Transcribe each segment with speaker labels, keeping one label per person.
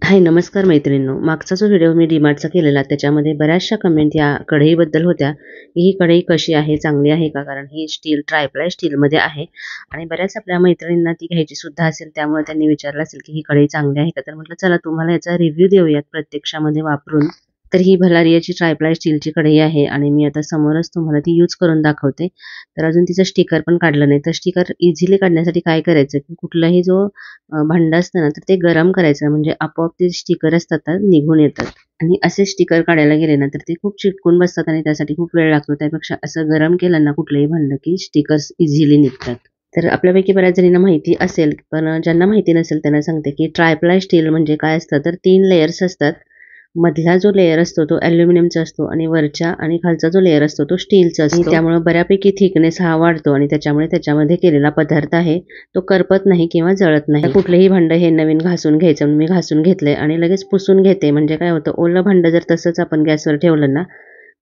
Speaker 1: हाय नमस्कार मैत्रिणींनो. मागचा जो व्हिडिओ मी डीमार्टचा केलेला त्याच्यामध्ये बऱ्याचशा कमेंट या कढईबद्दल होत्या की ही कढई कशी आहे, चांगली आहे का? कारण ही स्टील ट्रायप्लाय स्टीलमध्ये आहे आणि बऱ्याच आपल्या मैत्रिणींना ती घ्यायची सुद्धा असेल, त्यामुळे त्यांनी विचारलं असेल की ही कढई चांगली आहे का? तर म्हटलं चला तुम्हाला याचा रिव्ह्यू देऊयात प्रत्यक्षामध्ये वापरून. तर ही भलारियाची ट्रायप्लाय स्टीलची कढई आहे आणि मी आता समोरच तुम्हाला ती यूज करून दाखवते. तर अजून तिचं स्टिकर पण काढलं नाही. तर स्टिकर इझिली काढण्यासाठी काय करायचं की कुठलाही जो भांडं असतं ना, तर ते गरम करायचं म्हणजे आपोआप ते स्टिकर असतात ना निघून येतात. आणि असे स्टिकर काढायला गेले ना तर ते खूप चिटकून बसतात आणि त्यासाठी खूप वेळ लागतो. त्यापेक्षा असं गरम केलं ना कुठलंही भांडं की स्टिकर्स इझिली निघतात. तर आपल्यापैकी बऱ्याच जणींना माहिती असेल, पण ज्यांना माहिती नसेल त्यांना सांगते की ट्रायप्लाय स्टील म्हणजे काय असतं, तर 3 लेयर्स असतात. मधला जो लेयर असतो तो ॲल्युमिनियमचा असतो आणि वरच्या आणि खालचा जो लेयर असतो तो स्टीलचा असतो. आणि त्यामुळे बऱ्यापैकी थिकनेस हा वाढतो आणि त्याच्यामुळे त्याच्यामध्ये केलेला पदार्थ आहे तो करपत नाही किंवा जळत नाही. कुठलेही भांडं हे नवीन घासून घ्यायचं. मी घासून घेतलंय आणि लगेच पुसून घेते. म्हणजे काय होतं, ओलं भांडं जर तसंच आपण गॅसवर ठेवलं ना,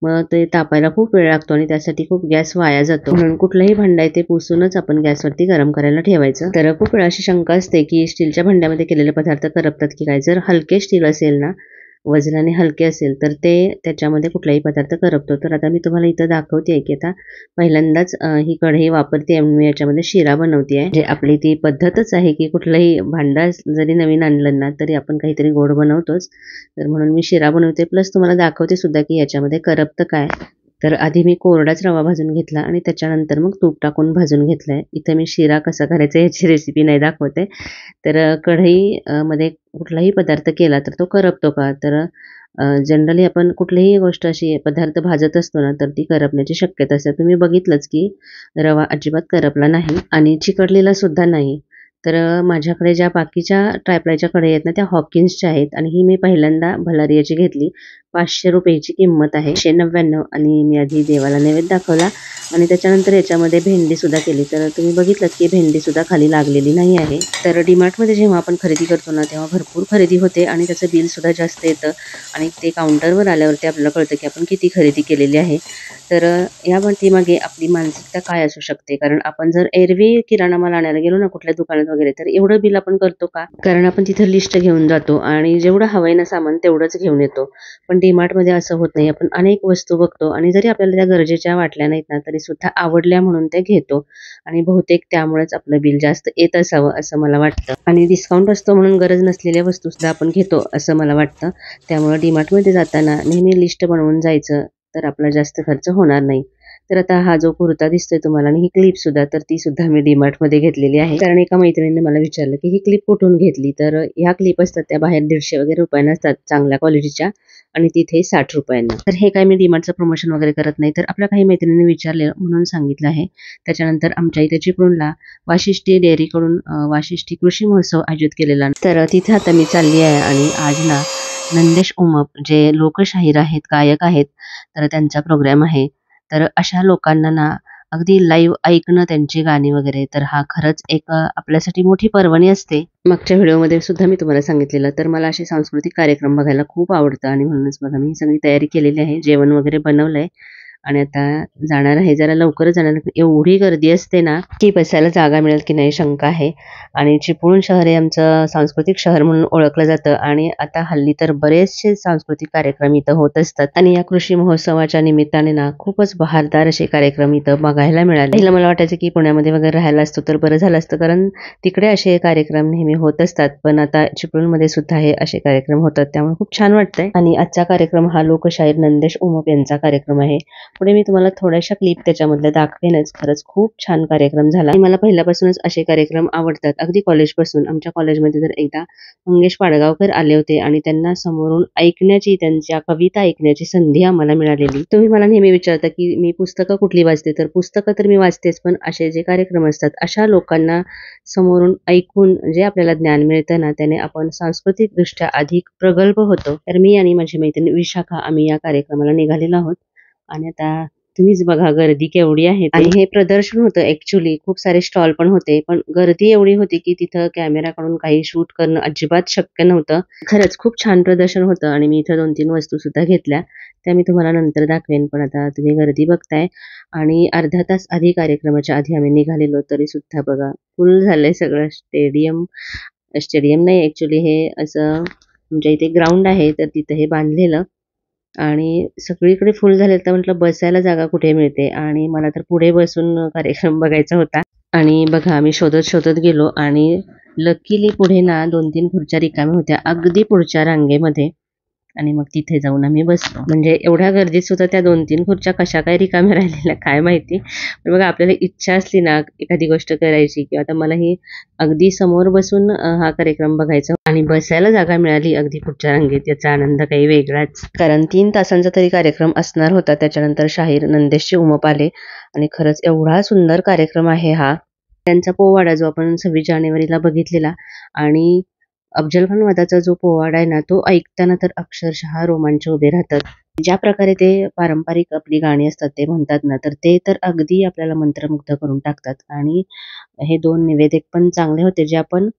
Speaker 1: मग ते तापायला खूप वेळ लागतो आणि त्यासाठी खूप गॅस वाया जातो. म्हणून कुठलंही भांडं आहे ते पुसूनच आपण गॅसवरती गरम करायला ठेवायचं. तर खूप वेळा अशी शंका असते की स्टीलच्या भांड्यामध्ये केलेले पदार्थ करपतात की काय. जर हलके स्टील असेल ना, वजनाने हलके असेल तर ते त्याच्यामध्ये कुठलाही पदार्थ करपतो. तर आता मी तुम्हाला इथं दाखवते की आता पहिल्यांदाच ही कढई वापरते आणि मी याच्यामध्ये शिरा बनवते आहे. जे आपली ती पद्धतच आहे की कुठलंही भांडं जरी नवीन आणलं ना तरी आपण काहीतरी गोड बनवतोच. तर म्हणून मी शिरा बनवते, प्लस तुम्हाला दाखवते सुद्धा की याच्यामध्ये करपतं काय. तर आधी मी कोरडाच रवा भाजून घेतला आणि त्याच्यानंतर मग तूप टाकून भाजून घेतलाय. इथं मी शिरा कसा करायचा याची रेसिपी नाही दाखवते. तर कढई मध्ये कुठलाही पदार्थ केला तर तो करपतो का? तर जनरली आपण कुठलीही गोष्ट अशी पदार्थ भाजत असतो ना, तर ती करपण्याची शक्यता असते. तुम्ही बघितलंच की रवा अजिबात करपला नाही आणि चिकटलेला सुद्धा नाही. तर माझ्याकडे ज्या बाकीच्या ट्रायप्लायच्या कढई आहेत ना, त्या हॉकिन्सच्या आहेत आणि ही मी पहिल्यांदा भलारियाची घेतली. 500 रुपयाची किंमत आहे. 199 आणि मी आधी देवाला नैवेद्य दाखवला आणि त्याच्यानंतर याच्यामध्ये भेंडीसुद्धा केली. तर तुम्ही बघितलं की भेंडीसुद्धा खाली लागलेली नाही आहे. तर डीमार्टमध्ये जेव्हा आपण खरेदी करतो ना, तेव्हा भरपूर खरेदी होते आणि त्याचं बिलसुद्धा जास्त येतं आणि ते काउंटरवर आल्यावरती आपल्याला कळतं की आपण किती खरेदी केलेली आहे. तर या पाठीमागे आपली मानसिकता काय असू शकते? कारण आपण जर एरवी किराणा माल आणायला गेलो ना कुठल्या दुकानात वगैरे, तर एवढं बिल आपण करतो का? कारण आपण तिथं लिस्ट घेऊन जातो आणि जेवढं हवंय ना सामान तेवढंच घेऊन येतो. पण डीमार्टमध्ये असं होत नाही. आपण अनेक वस्तू बघतो आणि जरी आपल्याला त्या गरजेच्या वाटल्या नाहीत ना, तरी सुद्धा आवडल्या म्हणून त्या घेतो आणि बहुतेक त्यामुळेच आपलं बिल जास्त येत असावं असं मला वाटतं. आणि डिस्काउंट असतो म्हणून गरज नसलेल्या वस्तू सुद्धा आपण घेतो असं मला वाटतं. त्यामुळे डीमार्टमध्ये जाताना नेहमी लिस्ट बनवून जायचं, तर आपला जास्त खर्च होणार नाही. तर आता हा जो कुर्ता दिसतोय तुम्हाला आणि ही क्लिप सुद्धा, तर ती सुद्धा मी डीमार्टमध्ये घेतलेली आहे. कारण एका मैत्रिणीने मला विचारलं की ही क्लिप कुठून घेतली, तर ह्या क्लिप असतात त्या बाहेर 150 वगैरे रुपयांना असतात चांगल्या क्वालिटीच्या आणि तिथे 60 रुपयांना. तर हे काय मी डीमार्टचं प्रमोशन वगैरे करत नाही, तर आपल्या काही मैत्रिणींनी विचारले म्हणून सांगितलं आहे. त्याच्यानंतर आमच्या इथे चिपळूणला वाशिष्ठी डेअरीकडून वाशिष्ठी कृषी महोत्सव आयोजित केलेला, तर तिथे आता मी चालली आहे आणि आज ना नंदेश उमप जे लोकशाहीर आहेत, गायक आहेत, तर त्यांचा प्रोग्राम आहे. तर अशा लोकांना ना अगदी लाईव्ह ऐकणं त्यांची गाणी वगैरे, तर हा खरंच एक आपल्यासाठी मोठी पर्वणी असते. मागच्या व्हिडिओमध्ये सुद्धा मी तुम्हाला सांगितलेलं, तर मला असे सांस्कृतिक कार्यक्रम बघायला खूप आवडतं आणि म्हणूनच बघा मी ही सगळी तयारी केलेली आहे. जेवण वगैरे बनवलंय आणि आता जाणार आहे. जरा लवकरच जाणार. एवढी गर्दी असते ना की बसायला जागा मिळेल की नाही शंका आहे. आणि चिपळूण शहर हे आमचं सांस्कृतिक शहर म्हणून ओळखलं जातं आणि आता हल्ली तर बरेचसे सांस्कृतिक कार्यक्रम इथं होत असतात आणि या कृषी महोत्सवाच्या निमित्ताने ना खूपच बहारदार असे कार्यक्रम इथं बघायला मिळाले. पहिलं मला वाटायचं की पुण्यामध्ये वगैरे राहायला असतो तर बरं झालं असतं, कारण तिकडे असे कार्यक्रम नेहमी होत असतात, पण आता चिपळूणमध्ये सुद्धा हे असे कार्यक्रम होतात, त्यामुळे खूप छान वाटतंय. आणि आजचा कार्यक्रम हा लोकशाहीर नंदेश उमप यांचा कार्यक्रम आहे. पुढे मी तुम्हाला थोड्याशा क्लिप त्याच्यामधल्या दाखवेनच. खरंच खूप छान कार्यक्रम झाला आणि मला पहिल्यापासूनच असे कार्यक्रम आवडतात, अगदी कॉलेजपासून. आमच्या कॉलेजमध्ये तर एकदा मंगेश पाडगावकर आले होते आणि त्यांना समोरून ऐकण्याची, त्यांच्या कविता ऐकण्याची संधी आम्हाला मिळालेली. तुम्ही मला नेहमी विचारता की मी पुस्तकं कुठली वाचते, तर पुस्तकं तर मी वाचतेच, पण असे जे कार्यक्रम असतात अशा लोकांना समोरून ऐकून जे आपल्याला ज्ञान मिळतं ना, त्याने आपण सांस्कृतिकदृष्ट्या अधिक प्रगल्भ होतो. तर मी आणि माझी मैत्रीण विशाखा आम्ही या कार्यक्रमाला निघालेलो आहोत आणि आता तुम्हीच बघा गर्दी केवढी आहे. आणि हे प्रदर्शन होतं ऍक्च्युली, खूप सारे स्टॉल पण होते, पण गर्दी एवढी होती की तिथं कॅमेरा काढून काही शूट करणं अजिबात शक्य नव्हतं. खरंच खूप छान प्रदर्शन होतं आणि मी इथं 2-3 वस्तू सुद्धा घेतल्या, त्या मी तुम्हाला नंतर दाखवेन. पण आता तुम्ही गर्दी बघताय आणि अर्धा तास आधी, कार्यक्रमाच्या आधी आम्ही निघालेलो, तरी सुद्धा बघा फुल झालंय सगळं स्टेडियम. स्टेडियम नाही ऍक्च्युली, हे असं आमच्या इथे ग्राउंड आहे तर तिथे हे बांधलेलं आणि सगळीकडे फुल झाले तर म्हटलं बसायला जागा कुठे मिळते आणि मला तर पुढे बसून कार्यक्रम बघायचा होता. आणि बघा आम्ही शोधत शोधत गेलो आणि लकीली पुढे ना 2-3 खुर्च्या रिकाम्या होत्या अगदी पुढच्या रांगेमध्ये आणि मग तिथे जाऊन आम्ही बसलो. म्हणजे एवढ्या गर्दीत सुद्धा त्या 2-3 खुर्च्या कशा काय रिकाम्या राहिलेल्या काय माहिती. पण बघा आपल्याला इच्छा असली ना एखादी गोष्ट करायची किंवा आता मला ही अगदी समोर बसून हा कार्यक्रम बघायचा आणि बसायला जागा मिळाली अगदी पुढच्या रांगेत याचा आनंद काही वेगळाच. कारण 3 तासांचा तरी कार्यक्रम असणार होता. त्याच्यानंतर शाहीर नंदेशचे उमप आले आणि खरंच एवढा सुंदर कार्यक्रम आहे हा. त्यांचा पोवाडा जो आपण 26 जानेवारीला बघितलेला आणि अफजल खान वादाचा जो पोवाडा आहे ना तो ऐकताना तर अक्षरशः रोमांच उभे राहतात. ज्या प्रकारे ते पारंपरिक आपली गाणी असतात ते म्हणतात ना तर ते तर अगदी आपल्याला मंत्रमुग्ध करून टाकतात. आणि हे 2 निवेदक पण चांगले होते जे आपण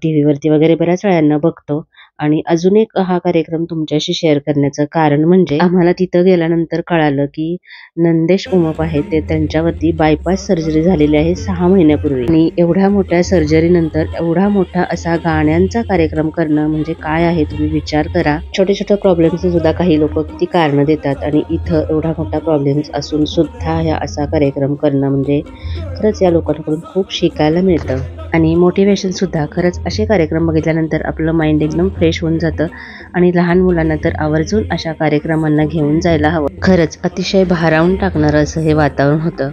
Speaker 1: टीव्ही वरती वगैरे बऱ्याच वेळांना बघतो. आणि अजून एक हा कार्यक्रम तुमच्याशी शेअर करण्याचं कारण म्हणजे आम्हाला तिथं गेल्यानंतर कळालं की नंदेश उमप आहे ते त्यांच्यावरती बायपास सर्जरी झालेली आहे 6 महिन्यापूर्वी आणि एवढ्या मोठ्या सर्जरी नंतर एवढा मोठा असा गाण्यांचा कार्यक्रम करणं म्हणजे काय आहे तुम्ही विचार करा. छोटे छोटे प्रॉब्लेम्स सुद्धा काही लोक किती कारण देतात आणि इथं एवढा मोठा प्रॉब्लेम्स असून सुद्धा ह्या असा कार्यक्रम करणं म्हणजे खरंच या लोकांकडून खूप शिकायला मिळतं आणि मोटिवेशन सुद्धा. खरंच असे कार्यक्रम बघितल्यानंतर आपलं माइंड एकदम फ्रेश होऊन जातं आणि लहान मुलांना तर आवर्जून अशा कार्यक्रमांना घेऊन जायला हवं. खरंच अतिशय भारावून टाकणारं असं हे वातावरण होतं.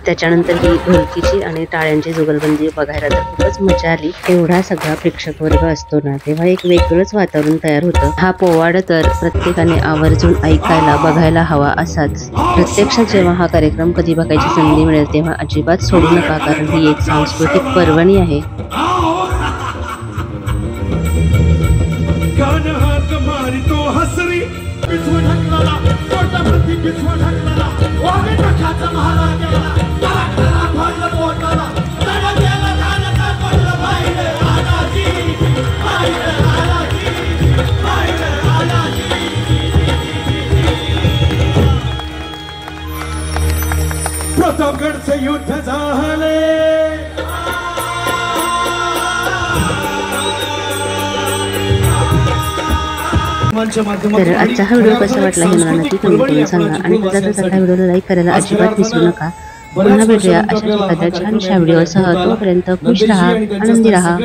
Speaker 1: त्याच्यानंतर ही ढोलकीची आणि टाळ्यांची जुगलबंदी बघायला तर खूपच मजा आली. एवढा सगळा प्रेक्षक वर्ग असतो ना तेव्हा एक वेगळंच वातावरण तयार होतं. हा पोवाडा तर प्रत्येकाने आवर्जून ऐकायला बघायला हवा असाच. प्रत्यक्षात जेव्हा हा कार्यक्रम कधी बघायची संधी मिळेल तेव्हा अजिबात सोडू नका कारण ही एक सांस्कृतिक पर्वणी आहे.
Speaker 2: प्रतापगडचे युद्ध झाले.
Speaker 1: तर आजचा हा व्हिडिओ कसा वाटला हे मला नक्की कमेंट करून सांगा आणि त्याचा व्हिडिओला लाईक करायला अजिबात विसरू नका. पुन्हा भेटूया अशाच एखाद्या छानशा व्हिडिओसह. तोपर्यंत खुश राहा, आनंदी राहा.